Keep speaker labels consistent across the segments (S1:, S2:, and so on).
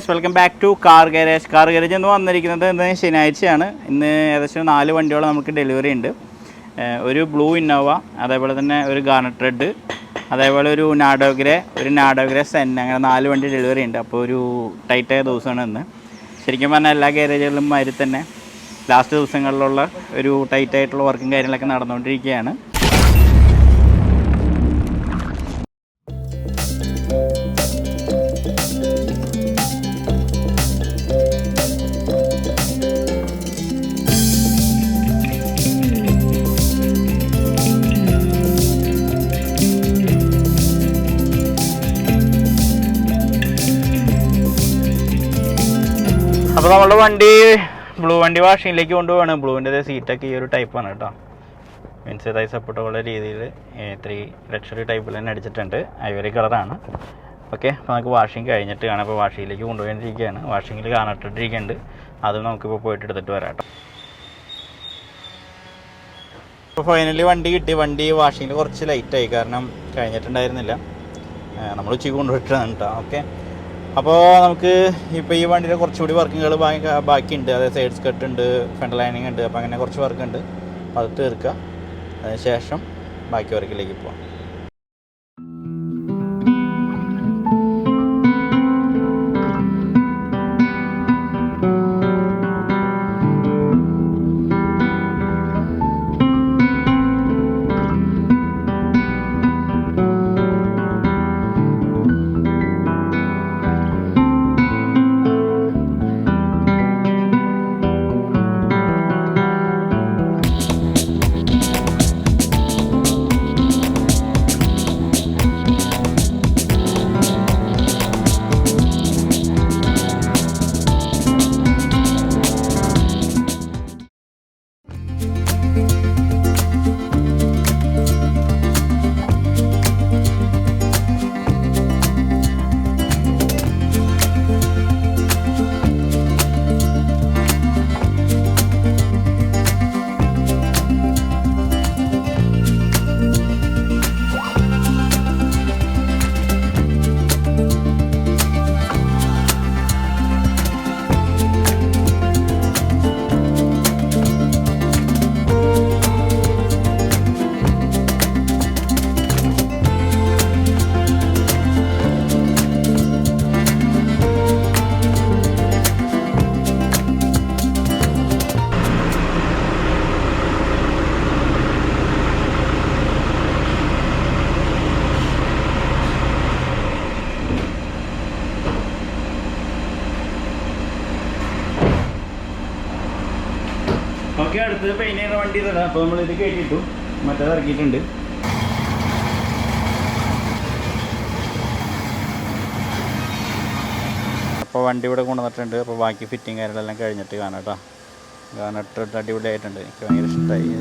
S1: Welcome back to car garage. Car garage എന്ന് വന്നിരിക്കുന്നത് ഇന്ന് ശനിയാഴ്ചയാണ്. ഇന്ന് ഏകദേശം 4 വണ്ടിയോളം നമുക്ക് ഡെലിവറി ഉണ്ട്. ഒരു ബ്ലൂ ഇന്നോവ, അതേപോലെ തന്നെ ഒരു ഗാർണറ്റ് റെഡ്, അതേപോലെ ഒരു നാഡോഗ്രെ സെൻ, അങ്ങനെ 4 വണ്ടി ഡെലിവറി ഉണ്ട്. അപ്പോൾ ഒരു ടൈറ്റായ ദിവസമാണ് ഇന്ന്. ശരിക്കും പറഞ്ഞാൽ എല്ലാ ഗാരേജുകളിലും മാതിരി തന്നെ ലാസ്റ്റ് ദിവസങ്ങളിലുള്ള ഒരു ടൈറ്റായിട്ടുള്ള വർക്കും കാര്യങ്ങളൊക്കെ നടന്നുകൊണ്ടിരിക്കുകയാണ്. അപ്പോൾ നമ്മുടെ ബ്ലൂ വണ്ടി വാഷിങ്ങിലേക്ക് കൊണ്ടുപോകണം. ബ്ലൂവിൻ്റെ സീറ്റൊക്കെ ഈ ഒരു ടൈപ്പാണ് കേട്ടോ. മീൻസ് ഇതായി സപ്പോർട്ടുള്ള രീതിയിൽ 3 ലക്ഷറി ടൈപ്പിൽ തന്നെ അടിച്ചിട്ടുണ്ട്. ഐവറി കളറാണ്. ഓക്കെ, അപ്പോൾ നമുക്ക് വാഷിങ് കഴിഞ്ഞിട്ട് കാണാം. അപ്പോൾ വാഷിങ്ങിലേക്ക് കൊണ്ടുപോയിരിക്കുകയാണ്. വാഷിങ്ങിൽ കാണാട്ടിട്ടിരിക്കുന്നുണ്ട്. അതും നമുക്കിപ്പോൾ പോയിട്ട് എടുത്തിട്ട് വരാം കേട്ടോ. അപ്പോൾ ഫൈനലി വണ്ടി കിട്ടി. വണ്ടി വാഷിങ്ങിൽ കുറച്ച് ലൈറ്റായി, കാരണം കഴിഞ്ഞിട്ടുണ്ടായിരുന്നില്ല. നമ്മൾ ഉച്ചയ്ക്ക് കൊണ്ടുപോയിട്ടാണ് കേട്ടോ. ഓക്കെ, അപ്പോൾ നമുക്ക് ഇപ്പോൾ ഈ വണ്ടിയിൽ കുറച്ചുകൂടി വർക്കുകൾ ബാക്കിയുണ്ട്. അതായത് സൈഡ് സ്കർട്ട് ഉണ്ട്, ഫ്രണ്ട് ലൈനിങ് ഉണ്ട്. അപ്പോൾ അങ്ങനെ കുറച്ച് വർക്കുണ്ട്. അത് തീർക്കുക. അതിനുശേഷം ബാക്കി വർക്കിലേക്ക് പോവാം. ഓക്കെ, അടുത്തത് പെയിൻ ചെയ്യുന്ന വണ്ടി തന്നെ. അപ്പോൾ നമ്മളിത് കയറ്റിയിട്ടു, മറ്റേത് ഇറക്കിയിട്ടുണ്ട്. അപ്പോൾ വണ്ടി ഇവിടെ കൊണ്ടുവന്നിട്ടുണ്ട്. അപ്പോൾ ബാക്കി ഫിറ്റിങ് കാര്യങ്ങളെല്ലാം കഴിഞ്ഞിട്ട് കാണാം കേട്ടോ. കാരണം അടിപൊളിയായിട്ടുണ്ട്. എനിക്ക് ഭയങ്കര ഇഷ്ടമായി.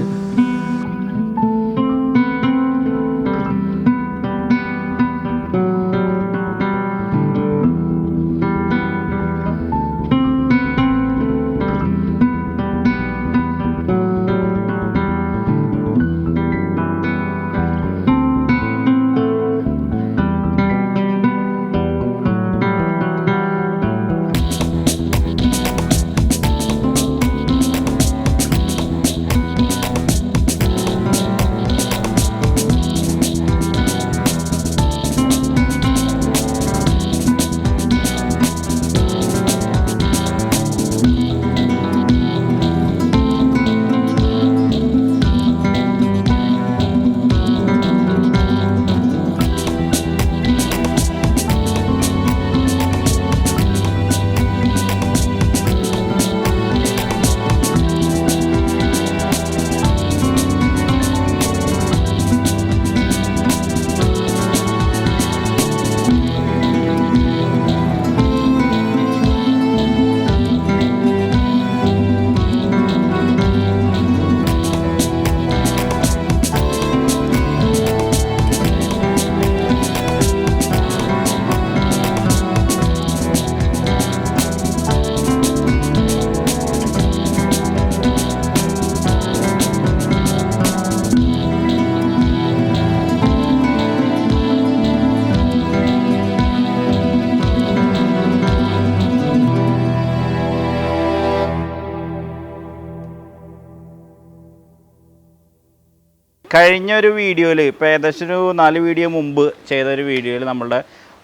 S1: കഴിഞ്ഞൊരു വീഡിയോയിൽ ഇപ്പോൾ ഏകദേശം ഒരു 4 വീഡിയോ മുമ്പ് ചെയ്തൊരു വീഡിയോയിൽ നമ്മളുടെ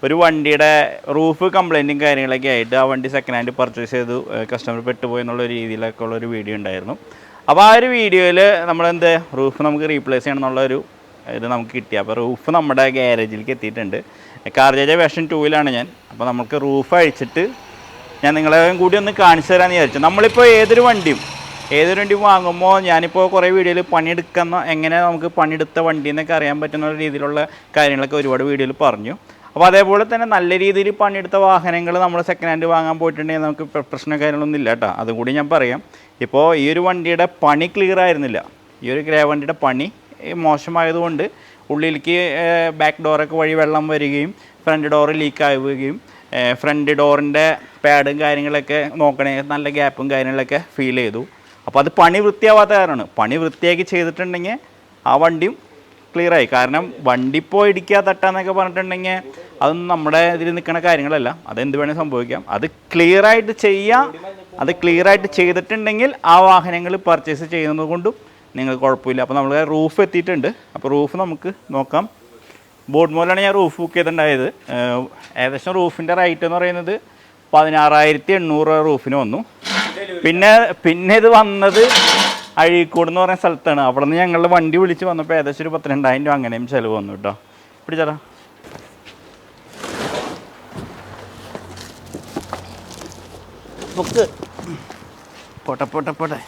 S1: ഒരു വണ്ടിയുടെ റൂഫ് കംപ്ലൈൻറ്റും കാര്യങ്ങളൊക്കെ ആയിട്ട് ആ വണ്ടി സെക്കൻഡ് ഹാൻഡ് പർച്ചേസ് ചെയ്തു കസ്റ്റമർ പെട്ടുപോയി എന്നുള്ള രീതിയിലൊക്കെ ഉള്ളൊരു വീഡിയോ ഉണ്ടായിരുന്നു. അപ്പോൾ ആ ഒരു വീഡിയോയിൽ നമ്മളെന്ത് റൂഫ് നമുക്ക് റീപ്ലേസ് ചെയ്യണം എന്നുള്ളൊരു ഇത് നമുക്ക് കിട്ടി. അപ്പോൾ റൂഫ് നമ്മുടെ ഗ്യാരേജിലേക്ക് എത്തിയിട്ടുണ്ട്. CarJJ വേർഷൻ 2 ഞാൻ. അപ്പോൾ നമുക്ക് റൂഫ് അഴിച്ചിട്ട് ഞാൻ നിങ്ങളെ കൂടി ഒന്ന് കാണിച്ചു തരാമെന്ന് വിചാരിച്ചു. നമ്മളിപ്പോൾ ഏതൊരു വണ്ടിയും വാങ്ങുമ്പോൾ ഞാനിപ്പോൾ കുറേ വീഡിയോയിൽ പണിയെടുക്കുന്ന എങ്ങനെ നമുക്ക് പണിയെടുത്ത വണ്ടി എന്നൊക്കെ അറിയാൻ പറ്റുന്ന രീതിയിലുള്ള കാര്യങ്ങളൊക്കെ ഒരുപാട് വീഡിയോയിൽ പറഞ്ഞു. അപ്പോൾ അതേപോലെ തന്നെ നല്ല രീതിയിൽ പണിയെടുത്ത വാഹനങ്ങൾ നമ്മൾ സെക്കൻഡ് ഹാൻഡ് വാങ്ങാൻ പോയിട്ടുണ്ടെങ്കിൽ നമുക്ക് പ്രശ്നം കാര്യങ്ങളൊന്നും ഇല്ല കേട്ടോ. അതും കൂടി ഞാൻ പറയാം. ഇപ്പോൾ ഈ ഒരു വണ്ടിയുടെ പണി ക്ലിയർ ആയിരുന്നില്ല. ഈ ഒരു ഗ്രേ വണ്ടിയുടെ പണി മോശമായതുകൊണ്ട് ഉള്ളിലേക്ക് ബാക്ക് ഡോറൊക്കെ വഴി വെള്ളം വരികയും ഫ്രണ്ട് ഡോറ് ലീക്ക് ആവുകയും ഫ്രണ്ട് ഡോറിൻ്റെ പാഡും കാര്യങ്ങളൊക്കെ നോക്കണേ നല്ല ഗ്യാപ്പും കാര്യങ്ങളൊക്കെ ഫീൽ ചെയ്തു. അപ്പോൾ അത് പണി വൃത്തിയാവാത്ത കാരണമാണ്. പണി വൃത്തിയാക്കി ചെയ്തിട്ടുണ്ടെങ്കിൽ ആ വണ്ടിയും ക്ലിയറായി. കാരണം വണ്ടി ഇപ്പോൾ ഇടിക്കുക തട്ടാന്നൊക്കെ പറഞ്ഞിട്ടുണ്ടെങ്കിൽ അതൊന്നും നമ്മുടെ ഇതിൽ നിൽക്കുന്ന കാര്യങ്ങളല്ല. അതെന്ത് വേണമെങ്കിൽ സംഭവിക്കാം. അത് ക്ലിയറായിട്ട് ചെയ്തിട്ടുണ്ടെങ്കിൽ ആ വാഹനങ്ങൾ പർച്ചേസ് ചെയ്യുന്നത് കൊണ്ടും നിങ്ങൾക്ക് കുഴപ്പമില്ല. അപ്പോൾ നമ്മൾ റൂഫ് എത്തിയിട്ടുണ്ട്. അപ്പോൾ റൂഫ് നമുക്ക് നോക്കാം. ബോർഡ് മോലാണ് ഞാൻ റൂഫ് ബുക്ക് ചെയ്തിട്ടുണ്ടായത്. ഏകദേശം റൂഫിൻ്റെ റേറ്റ് എന്ന് പറയുന്നത് 16,800 റൂഫിന് വന്നു. പിന്നെ ഇത് വന്നത് അഴീക്കോട് എന്ന് പറയുന്ന സ്ഥലത്താണ്. അവിടെ നിന്ന് ഞങ്ങളുടെ വണ്ടി വിളിച്ച് വന്നപ്പോൾ ഏകദേശം ഒരു 12,000 രൂപ അങ്ങനെയും ചിലവ് വന്നു കേട്ടോ. പിടിച്ചാലോ ബുക്ക് പോട്ടെ.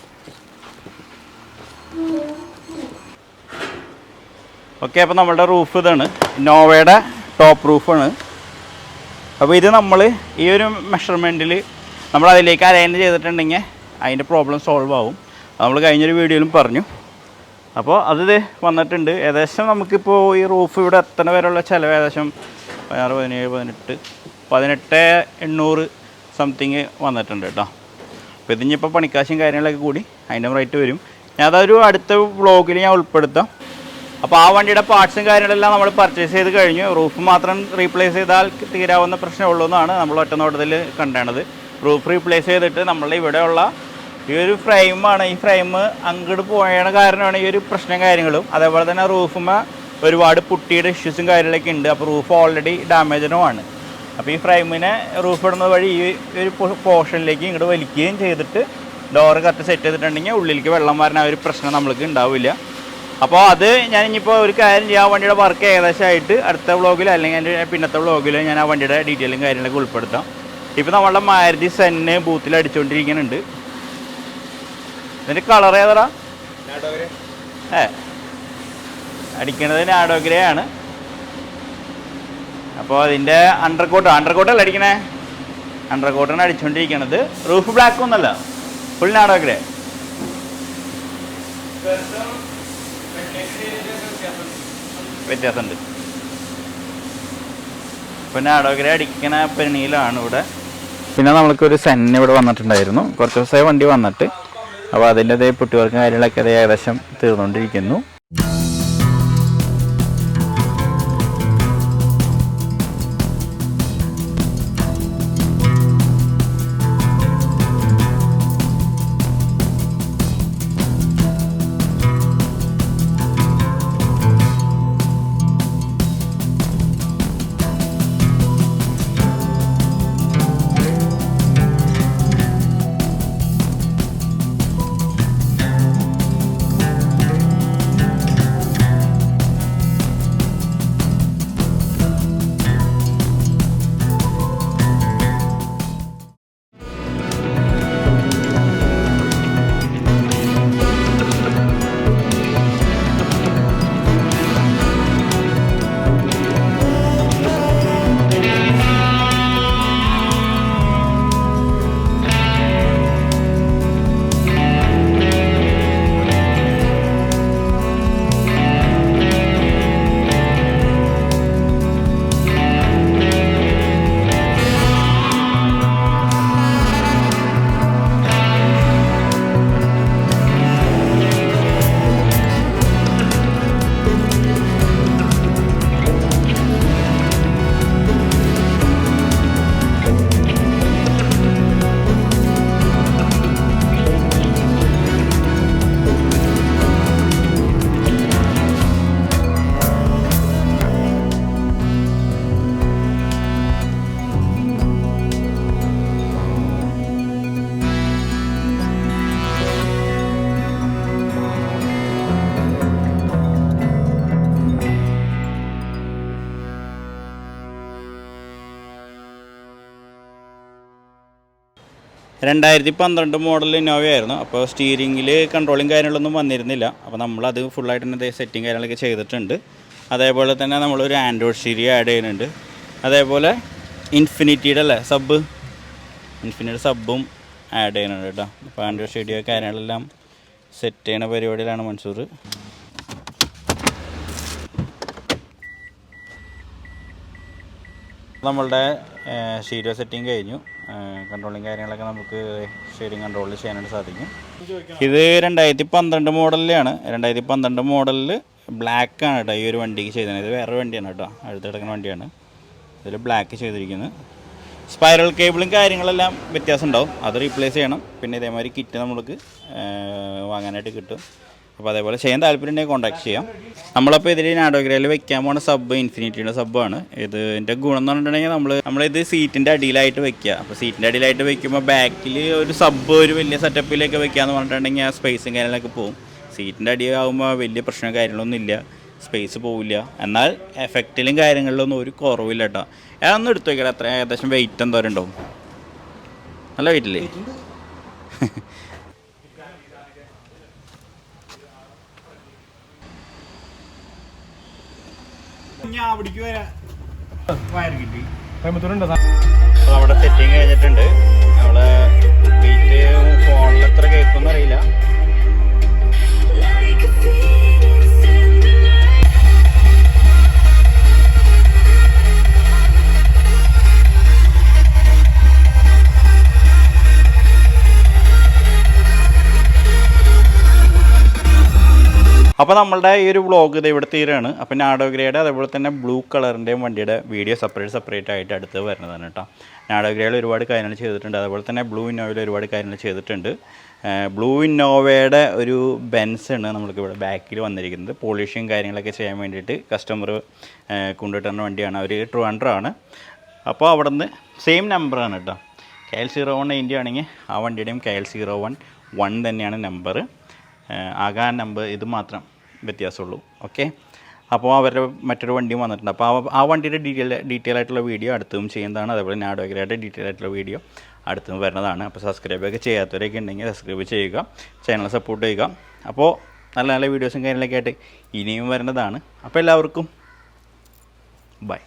S1: ഓക്കെ, അപ്പോൾ നമ്മളുടെ റൂഫ് ഇതാണ്. ഇന്നോവയുടെ ടോപ്പ് റൂഫാണ്. അപ്പോൾ ഇത് നമ്മൾ ഈ ഒരു മെഷർമെൻറ്റിൽ നമ്മൾ അതിലേക്ക് അലൈൻ ചെയ്തിട്ടുണ്ടെങ്കിൽ അതിൻ്റെ പ്രോബ്ലം സോൾവ് ആവും. നമ്മൾ കഴിഞ്ഞൊരു വീഡിയോയിലും പറഞ്ഞു. അപ്പോൾ അത് വന്നിട്ടുണ്ട്. ഏകദേശം നമുക്കിപ്പോൾ ഈ റൂഫ് ഇവിടെ എത്തണ വരെയുള്ള ചിലവ് ഏകദേശം 18,800 സംതിങ് വന്നിട്ടുണ്ട് കേട്ടോ. അപ്പോൾ ഇതിനിപ്പോൾ പണിക്കാശും കാര്യങ്ങളൊക്കെ കൂടി അതിൻ്റെ റേറ്റ് വരും. ഞാൻ അതൊരു അടുത്ത വ്ളോഗിൽ ഞാൻ ഉൾപ്പെടുത്താം. അപ്പോൾ ആ വണ്ടിയുടെ പാർട്സും കാര്യങ്ങളെല്ലാം നമ്മൾ പർച്ചേസ് ചെയ്ത് കഴിഞ്ഞു. റൂഫ് മാത്രം റീപ്ലേസ് ചെയ്താൽ തീരാവുന്ന പ്രശ്നമുള്ളൂ എന്നാണ് നമ്മൾ ഒറ്റ നോട്ടത്തിൽ കണ്ടത്. റൂഫ് റീപ്ലേസ് ചെയ്തിട്ട് നമ്മളുടെ ഇവിടെയുള്ള ഈ ഒരു ഫ്രെയിമാണ്. ഈ ഫ്രെയിം അങ്ങോട്ട് പോയണ കാരണമാണ് ഈ ഒരു പ്രശ്നം കാര്യങ്ങളും. അതേപോലെ തന്നെ റൂഫുമ്മ ഒരുപാട് പുട്ടിയുടെ ഇഷ്യൂസും കാര്യങ്ങളൊക്കെ ഉണ്ട്. അപ്പോൾ റൂഫ് ഓൾറെഡി ഡാമേജനുമാണ്. അപ്പോൾ ഈ ഫ്രെയിമിനെ റൂഫ് ഇടുന്നത് വഴി ഈ ഒരു പോർഷനിലേക്ക് ഇങ്ങോട്ട് വലിക്കുകയും ചെയ്തിട്ട് ഡോറ് കറക്റ്റ് സെറ്റ് ചെയ്തിട്ടുണ്ടെങ്കിൽ ഉള്ളിലേക്ക് വെള്ളം വരുന്ന ഒരു പ്രശ്നം നമ്മൾക്ക് ഉണ്ടാവില്ല. അപ്പോൾ അത് ഞാൻ ഇനിയിപ്പോൾ ഒരു കാര്യം ചെയ്യാം. ആ വണ്ടിയുടെ വർക്ക് ഏകദേശമായിട്ട് അടുത്ത വ്ളോഗിലോ അല്ലെങ്കിൽ എൻ്റെ പിന്നത്തെ വ്ളോഗിലോ ഞാൻ ആ വണ്ടിയുടെ ഡീറ്റെയിലും കാര്യങ്ങളൊക്കെ ഉൾപ്പെടുത്താം. ഇപ്പോൾ നമ്മളുടെ മാരുതി സെന്ന് ബൂത്തിൽ അടിച്ചുകൊണ്ടിരിക്കുന്നുണ്ട്. ഇതിൻ്റെ കളർ ഏതാ? അടിക്കണത് നാഡോ ഗ്രേ ആണ്. അപ്പോൾ അതിൻ്റെ അണ്ടർകോട്ടല്ല അടിക്കണേ. അണ്ടർകോട്ടാണ് അടിച്ചുകൊണ്ടിരിക്കണത്. റൂഫ് ബ്ലാക്ക് ഒന്നല്ല, ഫുൾ നാഡോ ഗ്രേ. വ്യത്യാസമുണ്ട്. ഇപ്പോൾ നാഡോ ഗ്രേ അടിക്കണ പെണിയിലാണ് ഇവിടെ. പിന്നെ നമ്മൾക്കൊരു സെന്ന് ഇവിടെ വന്നിട്ടുണ്ടായിരുന്നു. കുറച്ച് ദിവസമായി വണ്ടി വന്നിട്ട്. അപ്പോൾ അതിൻ്റെ പുട്ടിവർക്കും കാര്യങ്ങളൊക്കെ അത് ഏകദേശം തീർന്നുകൊണ്ടിരിക്കുന്നു. 2012 മോഡൽ ഇന്നോവയായിരുന്നു. അപ്പോൾ സ്റ്റീരിങ്ങിൽ കൺട്രോളിങ് കാര്യങ്ങളൊന്നും വന്നിരുന്നില്ല. അപ്പോൾ നമ്മളത് ഫുള്ളായിട്ട് തന്നെ സെറ്റിങ് കാര്യങ്ങളൊക്കെ ചെയ്തിട്ടുണ്ട്. അതേപോലെ തന്നെ നമ്മളൊരു ആൻഡ്രോയിഡ് സ്റ്റീരിയോ ആഡ് ചെയ്യുന്നുണ്ട്. അതേപോലെ ഇൻഫിനിറ്റിയുടെ ഇൻഫിനിറ്റി സബ്ബും ആഡ് ചെയ്യുന്നുണ്ട് കേട്ടോ. അപ്പോൾ ആൻഡ്രോയിഡ് സ്റ്റീരിയോ കാര്യങ്ങളെല്ലാം സെറ്റ് ചെയ്യുന്ന പരിപാടിയിലാണ് മൻസൂർ. നമ്മളുടെ സ്റ്റീരിയോ സെറ്റിങ് കഴിഞ്ഞു. കൺട്രോളിങ് കാര്യങ്ങളൊക്കെ നമുക്ക് സ്റ്റീരിങ് കൺട്രോളിൽ ചെയ്യാനായിട്ട് സാധിക്കും. ഇത് 2012 മോഡലിലാണ്. 2012 മോഡലിൽ ബ്ലാക്കാണ് കേട്ടോ ഈ ഒരു വണ്ടിക്ക് ചെയ്തത്. ഇത് വേറൊരു വണ്ടിയാണ് കേട്ടോ, അടുത്ത് കിടക്കുന്ന വണ്ടിയാണ്. ഇതിൽ ബ്ലാക്ക് ചെയ്തിരിക്കുന്നത്. സ്പൈറൽ കേബിളും കാര്യങ്ങളെല്ലാം വ്യത്യാസം ഉണ്ടാവും, അത് റീപ്ലേസ് ചെയ്യണം. പിന്നെ ഇതേമാതിരി കിറ്റ് നമ്മൾക്ക് വാങ്ങാനായിട്ട് കിട്ടും. അപ്പോൾ അതേപോലെ ചെയ്യാൻ താല്പര്യമുണ്ടെങ്കിൽ കോൺടാക്ട് ചെയ്യാം. നമ്മളപ്പോൾ ഇതിൽ നാഡോഗ്രയിൽ വെക്കാൻ പോകുന്ന സബ്ബ് ഇൻഫിനിറ്റിയുടെ സബ്ബാണ്. ഇതിൻ്റെ ഗുണം എന്ന് പറഞ്ഞിട്ടുണ്ടെങ്കിൽ നമ്മളിത് സീറ്റിൻ്റെ അടിയിലായിട്ട് വെക്കുക. അപ്പോൾ സീറ്റിൻ്റെ അടിയിലായിട്ട് വെക്കുമ്പോൾ ബാക്കിൽ ഒരു സബ്ബ് ഒരു വലിയ സെറ്റപ്പിലേക്ക് വെക്കുകയെന്ന് പറഞ്ഞിട്ടുണ്ടെങ്കിൽ ആ സ്പേസും കാര്യങ്ങളൊക്കെ പോകും. സീറ്റിൻ്റെ അടിയാകുമ്പോൾ വലിയ പ്രശ്നം കാര്യങ്ങളൊന്നും ഇല്ല, സ്പേസ് പോവില്ല. എന്നാൽ എഫക്റ്റിലും കാര്യങ്ങളിലൊന്നും ഒരു കുറവില്ല കേട്ടോ. അതൊന്നും എടുത്തു വയ്ക്കണം. അത്ര ഏകദേശം വെയിറ്റ് എന്തോരം ഉണ്ടാവും? നല്ല വെയിറ്റില്ലേ? നമ്മുടെ സെറ്റിങ് കഴിഞ്ഞിട്ടുണ്ട്. നമ്മളെ വെയിറ്റ് ഫോണിൽ എത്ര കേൾക്കുമെന്ന് അറിയില്ല. അപ്പോൾ നമ്മളുടെ ഈ ഒരു വ്ളോഗ് ഇത് ഇവിടെ തീരാണ്. അപ്പോൾ നാഡോഗ്രയുടെ അതേപോലെ തന്നെ ബ്ലൂ കളറിൻ്റെയും വണ്ടിയുടെ വീഡിയോ സെപ്പറേറ്റ് ആയിട്ട് അടുത്ത് വരുന്നതാണ് കേട്ടോ. നാഡോഗ്രയിൽ ഒരുപാട് കാര്യങ്ങൾ ചെയ്തിട്ടുണ്ട്, അതേപോലെ തന്നെ ബ്ലൂ ഇന്നോവയിൽ ഒരുപാട് കാര്യങ്ങൾ ചെയ്തിട്ടുണ്ട്. ബ്ലൂ ഇന്നോവയുടെ ഒരു ബെൻസാണ് നമ്മൾക്ക് ഇവിടെ ബാക്കിൽ വന്നിരിക്കുന്നത്. പോളിഷിങ് കാര്യങ്ങളൊക്കെ ചെയ്യാൻ വേണ്ടിയിട്ട് കസ്റ്റമർ കൊണ്ടുവിട്ടുന്ന വണ്ടിയാണ്. അവർ ട്രിവാൻഡ്രം. അപ്പോൾ അവിടെ നിന്ന് സെയിം നമ്പറാണ് കേട്ടോ. KL0190 ആണെങ്കിൽ ആ വണ്ടിയുടെയും KL01 തന്നെയാണ് നമ്പർ. ആകെ നമ്പർ ഇത് മാത്രം വ്യത്യാസമുള്ളൂ. ഓക്കെ, അപ്പോൾ അവരുടെ മറ്റൊരു വണ്ടിയും വന്നിട്ടുണ്ട്. അപ്പോൾ ആ വണ്ടിയുടെ ഡീറ്റെയിൽ ആയിട്ടുള്ള വീഡിയോ അടുത്തും ചെയ്യുന്നതാണ്. അതേപോലെ നാഡോഗ്രയുടെ ഡീറ്റെയിൽ ആയിട്ടുള്ള വീഡിയോ അടുത്തും വരുന്നതാണ്. അപ്പോൾ സബ്സ്ക്രൈബൊക്കെ ചെയ്യാത്തവരൊക്കെ ഉണ്ടെങ്കിൽ സബ്സ്ക്രൈബ് ചെയ്യുക, ചാനൽ സപ്പോർട്ട് ചെയ്യുക. അപ്പോൾ നല്ല നല്ല വീഡിയോസും കാര്യങ്ങളൊക്കെ ആയിട്ട് ഇനിയും വരുന്നതാണ്. അപ്പോൾ എല്ലാവർക്കും ബൈ.